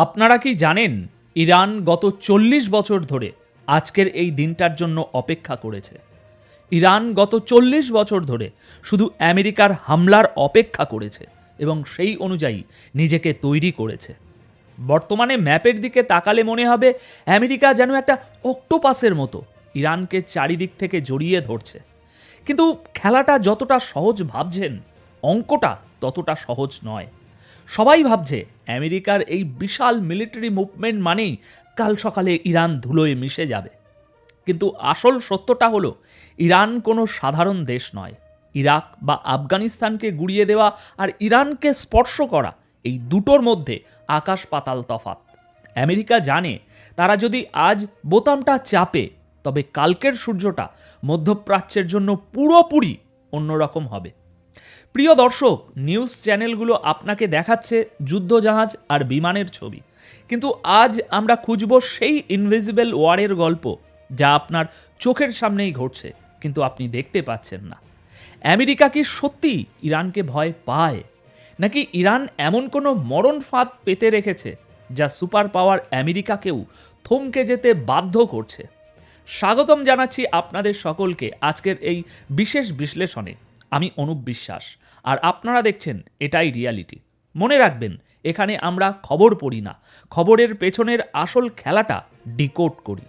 আপনারা কি জানেন ইরান গত ৪০ বছর ধরে আজকের এই দিনটার জন্য অপেক্ষা করেছে? ইরান গত ৪০ বছর ধরে শুধু আমেরিকার হামলার অপেক্ষা করেছে এবং সেই অনুযায়ী নিজেকে তৈরি করেছে। বর্তমানে ম্যাপের দিকে তাকালে মনে হবে আমেরিকা যেন একটা অক্টোপাসের মতো ইরানকে চারিদিক থেকে জড়িয়ে ধরছে। কিন্তু খেলাটা যতটা সহজ ভাবছেন, অঙ্কটা ততটা সহজ নয়। সবাই ভাবছে আমেরিকার এই বিশাল মিলিটারি মুভমেন্ট মানেই কাল সকালে ইরান ধুলোয় মিশে যাবে। কিন্তু আসল সত্যটা হলো ইরান কোনো সাধারণ দেশ নয়। ইরাক বা আফগানিস্তানকে গুড়িয়ে দেওয়া আর ইরানকে স্পর্শ করা, এই দুটোর মধ্যে আকাশ পাতাল তফাত। আমেরিকা জানে তারা যদি আজ বোতামটা চাপে, তবে কালকের সূর্যটা মধ্যপ্রাচ্যের জন্য পুরোপুরি অন্যরকম হবে। প্রিয় দর্শক, নিউজ চ্যানেলগুলো আপনাকে দেখাচ্ছে যুদ্ধজাহাজ আর বিমানের ছবি, কিন্তু আজ আমরা খুঁজব সেই ইনভিজিবল ওয়ারের গল্প যা আপনার চোখের সামনেই ঘটছে, কিন্তু আপনি দেখতে পাচ্ছেন না। আমেরিকা কি সত্যি ইরানকে ভয় পায়, নাকি ইরান এমন কোনো মরণ ফাঁদ পেতে রেখেছে যা সুপার পাওয়ার আমেরিকাকেও থমকে যেতে বাধ্য করছে? স্বাগতম জানাচ্ছি আপনাদের সকলকে আজকের এই বিশেষ বিশ্লেষণে। আমি অনুপ বিশ্বাস, আর আপনারা দেখছেন এটাই রিয়ালিটি। মনে রাখবেন, এখানে আমরা খবর পড়ি না, খবরের পেছনের আসল খেলাটা ডিকোড করি।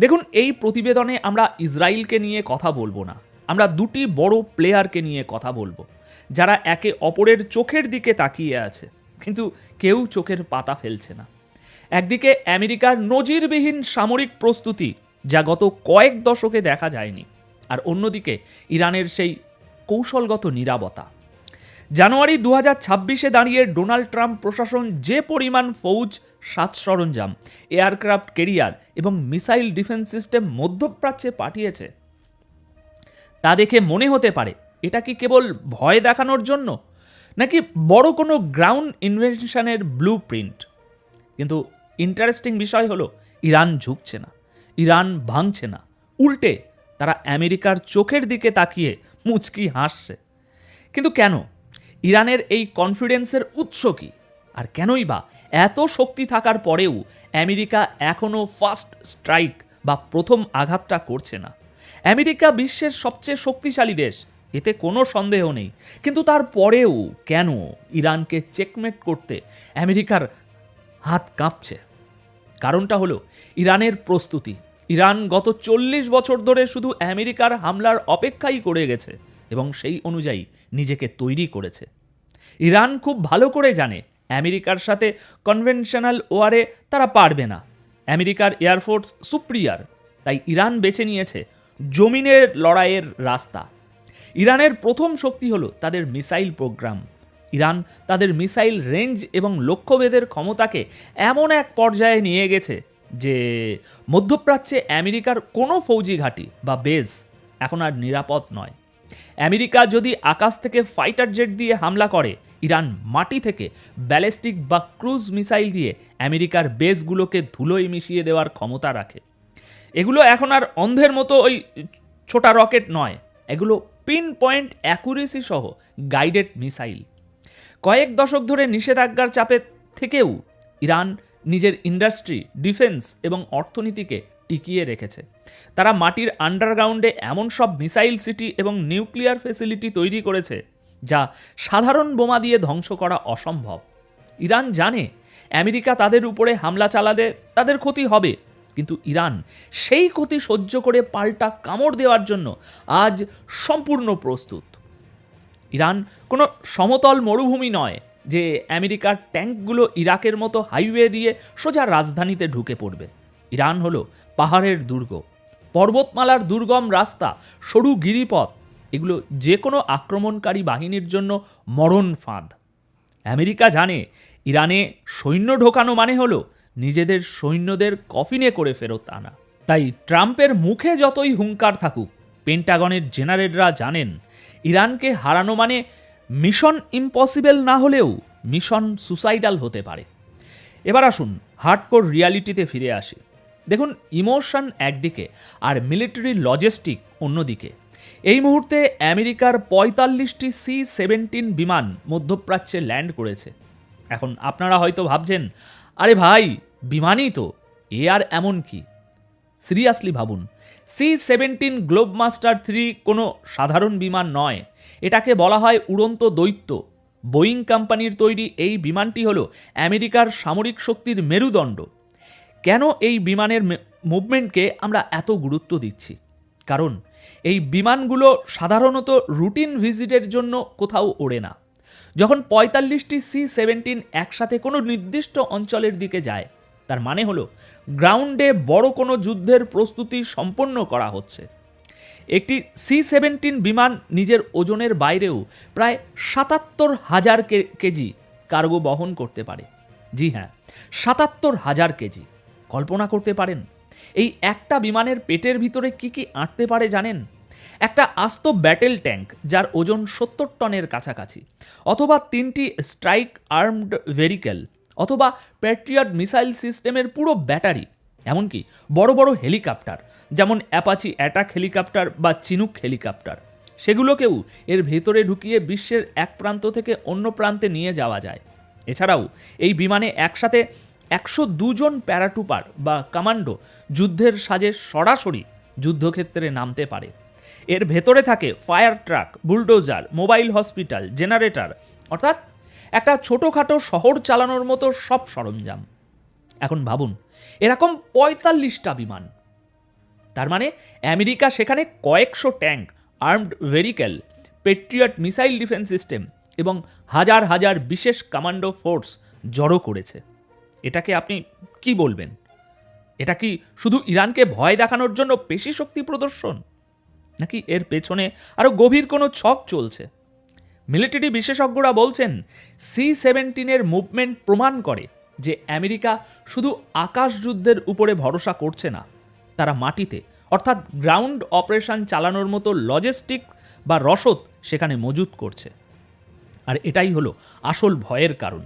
দেখুন, এই প্রতিবেদনে আমরা ইসরায়েলকে নিয়ে কথা বলবো না, আমরা দুটি বড় প্লেয়ারকে নিয়ে কথা বলবো, যারা একে অপরের চোখের দিকে তাকিয়ে আছে, কিন্তু কেউ চোখের পাতা ফেলছে না। একদিকে আমেরিকার নজিরবিহীন সামরিক প্রস্তুতি, যা গত কয়েক দশকে দেখা যায়নি, আর অন্যদিকে ইরানের সেই কৌশলগত নীরবতা। জানুয়ারি 2026-এ দাঁড়িয়ে ডোনাল্ড ট্রাম্প প্রশাসন যে পরিমাণ ফৌজ, সাজ সরঞ্জাম, এয়ারক্রাফট ক্যারিয়ার এবং মিসাইল ডিফেন্স সিস্টেম মধ্যপ্রাচ্যে পাঠিয়েছে, তা দেখে মনে হতে পারে এটা কি কেবল ভয় দেখানোর জন্য, নাকি বড় কোনো গ্রাউন্ড ইনভেনশনের ব্লু প্রিন্ট। কিন্তু ইন্টারেস্টিং বিষয় হলো, ইরান ঝুঁকছে না, ইরান ভাঙছে না, উল্টে তারা আমেরিকার চোখের দিকে তাকিয়ে মুচকি হাসছে। কিন্তু কেন? ইরানের এই কনফিডেন্সের উৎস কী? আর কেনই বা এত শক্তি থাকার পরেও আমেরিকা এখনও ফার্স্ট স্ট্রাইক বা প্রথম আঘাতটা করছে না? আমেরিকা বিশ্বের সবচেয়ে শক্তিশালী দেশ, এতে কোনো সন্দেহ নেই, কিন্তু তারপরেও কেন ইরানকে চেকমেট করতে আমেরিকার হাত কাঁপছে? কারণটা হলো ইরানের প্রস্তুতি। ইরান গত 40 বছর ধরে শুধু আমেরিকার হামলার অপেক্ষাই করে গেছে এবং সেই অনুযায়ী নিজেকে তৈরি করেছে। ইরান খুব ভালো করে জানে আমেরিকার সাথে কনভেনশনাল ওয়ারে তারা পারবে না। আমেরিকার এয়ারফোর্স সুপ্রিয়ার, তাই ইরান বেছে নিয়েছে জমিনের লড়াইয়ের রাস্তা। ইরানের প্রথম শক্তি হলো তাদের মিসাইল প্রোগ্রাম। ইরান তাদের মিসাইল রেঞ্জ এবং লক্ষ্যভেদের ক্ষমতাকে এমন এক পর্যায়ে নিয়ে গেছে যে মধ্যপ্রাচ্যে আমেরিকার কোনো ফৌজি ঘাঁটি বা বেস এখন আর নিরাপদ নয়। আমেরিকা যদি আকাশ থেকে ফাইটার জেট দিয়ে হামলা করে, ইরান মাটি থেকে ব্যালিস্টিক বা ক্রুজ মিসাইল দিয়ে আমেরিকার বেসগুলোকে ধুলোয় মিশিয়ে দেওয়ার ক্ষমতা রাখে। এগুলো এখন আর অন্ধের মতো ওই ছোটা রকেট নয়, এগুলো পিন পয়েন্ট অ্যাকুরেসি সহ গাইডেড মিসাইল। কয়েক দশক ধরে নিষেধাজ্ঞার চাপে থেকেও ইরান নিজের ইন্ডাস্ট্রি, ডিফেন্স এবং অর্থনীতিকে টিকিয়ে রেখেছে। তারা মাটির আন্ডারগ্রাউন্ডে এমন সব মিসাইল সিটি এবং নিউক্লিয়ার ফ্যাসিলিটি তৈরি করেছে যা সাধারণ বোমা দিয়ে ধ্বংস করা অসম্ভব। ইরান জানে আমেরিকা তাদের উপরে হামলা চালালে তাদের ক্ষতি হবে, কিন্তু ইরান সেই ক্ষতি সহ্য করে পাল্টা কামড় দেওয়ার জন্য আজ সম্পূর্ণ প্রস্তুত। ইরান কোনো সমতল মরুভূমি নয় যে আমেরিকার ট্যাঙ্কগুলো ইরাকের মতো হাইওয়ে দিয়ে সোজা রাজধানীতে ঢুকে পড়বে। ইরান হলো পাহাড়ের দুর্গ, পর্বতমালার দুর্গম রাস্তা, সরু গিরিপথ, এগুলো যে কোনো আক্রমণকারী বাহিনীর জন্য মরণ ফাঁদ। আমেরিকা জানে ইরানে সৈন্য ঢোকানো মানে হলো নিজেদের সৈন্যদের কফিনে করে ফেরত আনা। তাই ট্রাম্পের মুখে যতই হুঙ্কার থাকুক, পেন্টাগনের জেনারেলরা জানেন ইরানকে হারানো মানে মিশন ইম্পসিবল না হলেও মিশন সুসাইডাল হতে পারে। এবার আসুন হার্ডকোর রিয়ালিটিতে ফিরে আসি। দেখুন, ইমোশন একদিকে আর মিলিটারি লজিস্টিক অন্যদিকে। এই মুহূর্তে আমেরিকার 45টি C-17 বিমান মধ্যপ্রাচ্যে ল্যান্ড করেছে। এখন আপনারা হয়তো ভাবছেন আরে ভাই, বিমানই তো, এ আর এমন কি? সিরিয়াসলি ভাবুন, C-17 গ্লোবমাস্টার 3 কোনো সাধারণ বিমান নয়, এটাকে বলা হয় উড়ন্ত দৈত্য। বোয়িং কোম্পানির তৈরি এই বিমানটি হলো আমেরিকার সামরিক শক্তির মেরুদণ্ড। কেন এই বিমানের মুভমেন্টকে আমরা এত গুরুত্ব দিচ্ছি? কারণ এই বিমানগুলো সাধারণত রুটিন ভিজিটের জন্য কোথাও ওড়ে না। যখন 45টি C-17 একসাথে কোনো নির্দিষ্ট অঞ্চলের দিকে যায়, তার মানে হলো গ্রাউন্ডে বড় কোনো যুদ্ধের প্রস্তুতি সম্পন্ন করা হচ্ছে। একটি C-17 বিমান নিজের ওজনের বাইরেও প্রায় ৭৭,০০০ কেজি কার্গো বহন করতে পারে। জি হ্যাঁ, ৭৭,০০০ কেজি। কল্পনা করতে পারেন এই একটা বিমানের পেটের ভিতরে কি কি আঁটতে পারে জানেন? একটা আস্ত ব্যাটেল ট্যাঙ্ক যার ওজন ৭০ টনের কাছাকাছি, অথবা 3টি স্ট্রাইক আর্মড ভেহিকেল, অথবা প্যাট্রিয়ট মিসাইল সিস্টেমের পুরো ব্যাটারি, এমনকি বড় বড় হেলিকপ্টার যেমন অ্যাপাচি অ্যাটাক হেলিকপ্টার বা চিনুক হেলিকপ্টার, সেগুলোকেও এর ভেতরে ঢুকিয়ে বিশ্বের এক প্রান্ত থেকে অন্য প্রান্তে নিয়ে যাওয়া যায়। এছাড়াও এই বিমানে একসাথে 102 জন প্যারাটুপার বা কমান্ডো যুদ্ধের সাজে সরাসরি যুদ্ধক্ষেত্রে নামতে পারে। এর ভেতরে থাকে fire truck, bulldozer, mobile hospital, generator, অর্থাৎ একটা ছোটোখাটো শহর চালানোর মতো সব সরঞ্জাম। এখন ভাবুন, এরকম 45টা বিমান, তার মানে আমেরিকা সেখানে কয়েকশো tank, armed vehicle, patriot missile defence system এবং হাজার হাজার বিশেষ কমান্ডো ফোর্স জড়ো করেছে। এটাকে আপনি কি বলবেন? এটা কি শুধু ইরানকে ভয় দেখানোর জন্য পেশি শক্তি প্রদর্শন, নাকি এর পেছনে আরও গভীর কোনো ছক চলছে? মিলিটারি বিশেষজ্ঞরা বলছেন C-17 মুভমেন্ট প্রমাণ করে যে আমেরিকা শুধু আকাশ যুদ্ধের উপরে ভরসা করছে না, তারা মাটিতে অর্থাৎ গ্রাউন্ড অপারেশন চালানোর মতো লজিস্টিক বা রসদ সেখানে মজুত করছে। আর এটাই হলো আসল ভয়ের কারণ।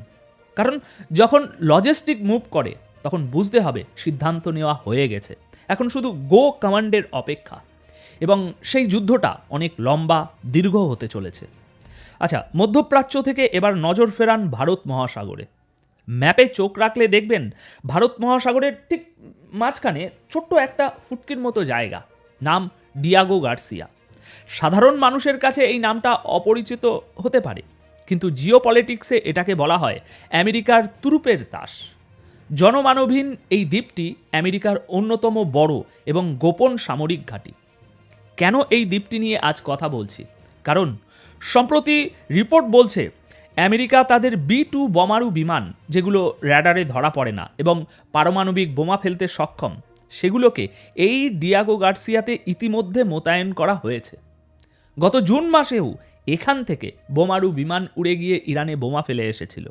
কারণ যখন লজিস্টিক মুভ করে তখন বুঝতে হবে সিদ্ধান্ত নেওয়া হয়ে গেছে, এখন শুধু গো কমান্ডের অপেক্ষা, এবং সেই যুদ্ধটা অনেক লম্বা দীর্ঘ হতে চলেছে। আচ্ছা, মধ্যপ্রাচ্য থেকে এবার নজর ফেরান ভারত মহাসাগরে। ম্যাপে চোখ রাখলে দেখবেন ভারত মহাসাগরের ঠিক মাঝখানে ছোট্ট একটা ফুটকির মতো জায়গা, নাম ডিয়াগো গার্সিয়া। সাধারণ মানুষের কাছে এই নামটা অপরিচিত হতে পারে, কিন্তু জিও পলিটিক্সে এটাকে বলা হয় আমেরিকার তুরুপের তাস। জনমানবহীন এই দ্বীপটি আমেরিকার অন্যতম বড় এবং গোপন সামরিক ঘাঁটি। কেন এই দ্বীপটি নিয়ে আজ কথা বলছি? কারণ সম্প্রতি রিপোর্ট বলছে আমেরিকা তাদের B-2 বোমারু বিমান, যেগুলো র্যাডারে ধরা পড়ে না এবং পারমাণবিক বোমা ফেলতে সক্ষম, সেগুলোকে এই ডিয়াগো গার্সিয়াতে ইতিমধ্যে মোতায়েন করা হয়েছে। গত জুন মাসেও এখান থেকে বোমারু বিমান উড়ে গিয়ে ইরানে বোমা ফেলে এসেছিল।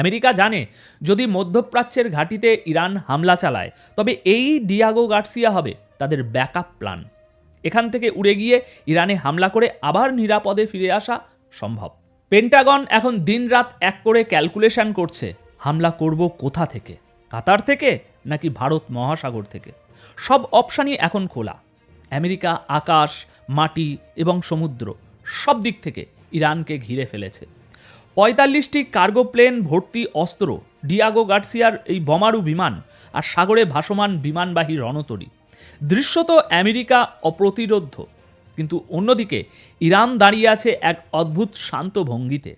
আমেরিকা জানে যদি মধ্যপ্রাচ্যের ঘাঁটিতে ইরান হামলা চালায়, তবে এই ডিয়াগো গার্সিয়া হবে তাদের ব্যাকআপ প্ল্যান। এখান থেকে উড়ে গিয়ে ইরানে হামলা করে আবার নিরাপদে ফিরে আসা সম্ভব। পেন্টাগন এখন দিনরাত এক করে ক্যালকুলেশন করছে হামলা করব কোথা থেকে, কাতার থেকে নাকি ভারত মহাসাগর থেকে। সব অপশানই এখন খোলা। আমেরিকা আকাশ, মাটি এবং সমুদ্র সব দিক থেকে ইরানকে ঘিরে ফেলেছে। 45টি কার্গো প্লেন ভর্তি অস্ত্র, ডিয়াগো গার্সিয়ার এই বোমারু বিমান আর সাগরে ভাসমান বিমানবাহী রণতরী। দৃশ্যত আমেরিকা অপ্রতিরোধ্য, কিন্তু অন্যদিকে ইরান দাঁড়িয়ে আছে এক অদ্ভুত শান্ত ভঙ্গিতে।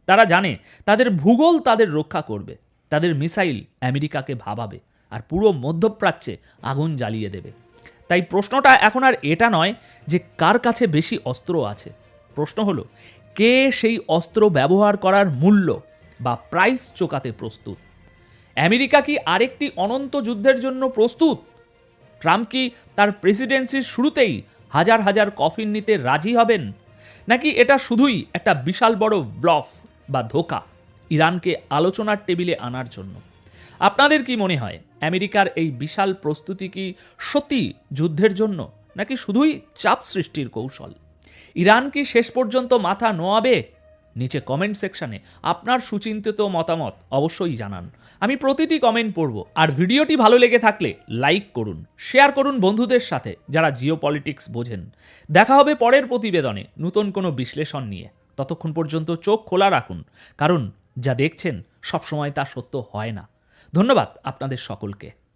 তারা জানে তাদের ভূগোল তাদের রক্ষা করবে, তাদের মিসাইল আমেরিকাকে ভাবাবে আর পুরো মধ্যপ্রাচ্যে আগুন জ্বালিয়ে দেবে। তাই প্রশ্নটা এখন আর এটা নয় যে কার কাছে বেশি অস্ত্র আছে, প্রশ্ন হলো কে সেই অস্ত্র ব্যবহার করার মূল্য বা প্রাইস চোকাতে প্রস্তুত। আমেরিকা কি আরেকটি অনন্ত যুদ্ধের জন্য প্রস্তুত? ট্রাম্প কি তার প্রেসিডেন্সির শুরুতেই হাজার হাজার কফিন নিতে রাজি হবেন, নাকি এটা শুধুই একটা বিশাল বড় ব্লফ বা ধোঁকা ইরানকে আলোচনার টেবিলে আনার জন্য? আপনাদের কি মনে হয় আমেরিকার এই বিশাল প্রস্তুতি কি সত্যি যুদ্ধের জন্য, নাকি শুধুই চাপ সৃষ্টির কৌশল? ইরান কি শেষ পর্যন্ত মাথা নোয়াবে? নিচে কমেন্ট সেকশনে আপনার সুচিন্তিত মতামত অবশ্যই জানান। আমি প্রতিটি কমেন্ট পড়ব। আর ভিডিওটি ভালো লেগে থাকলে লাইক করুন, শেয়ার করুন বন্ধুদের সাথে যারা জিও পলিটিক্স বোঝেন। দেখা হবে পরের প্রতিবেদনে নতুন কোনো বিশ্লেষণ নিয়ে। ততক্ষণ পর্যন্ত চোখ খোলা রাখুন, কারণ যা দেখছেন সবসময় তা সত্য হয় না। ধন্যবাদ আপনাদের সকলকে।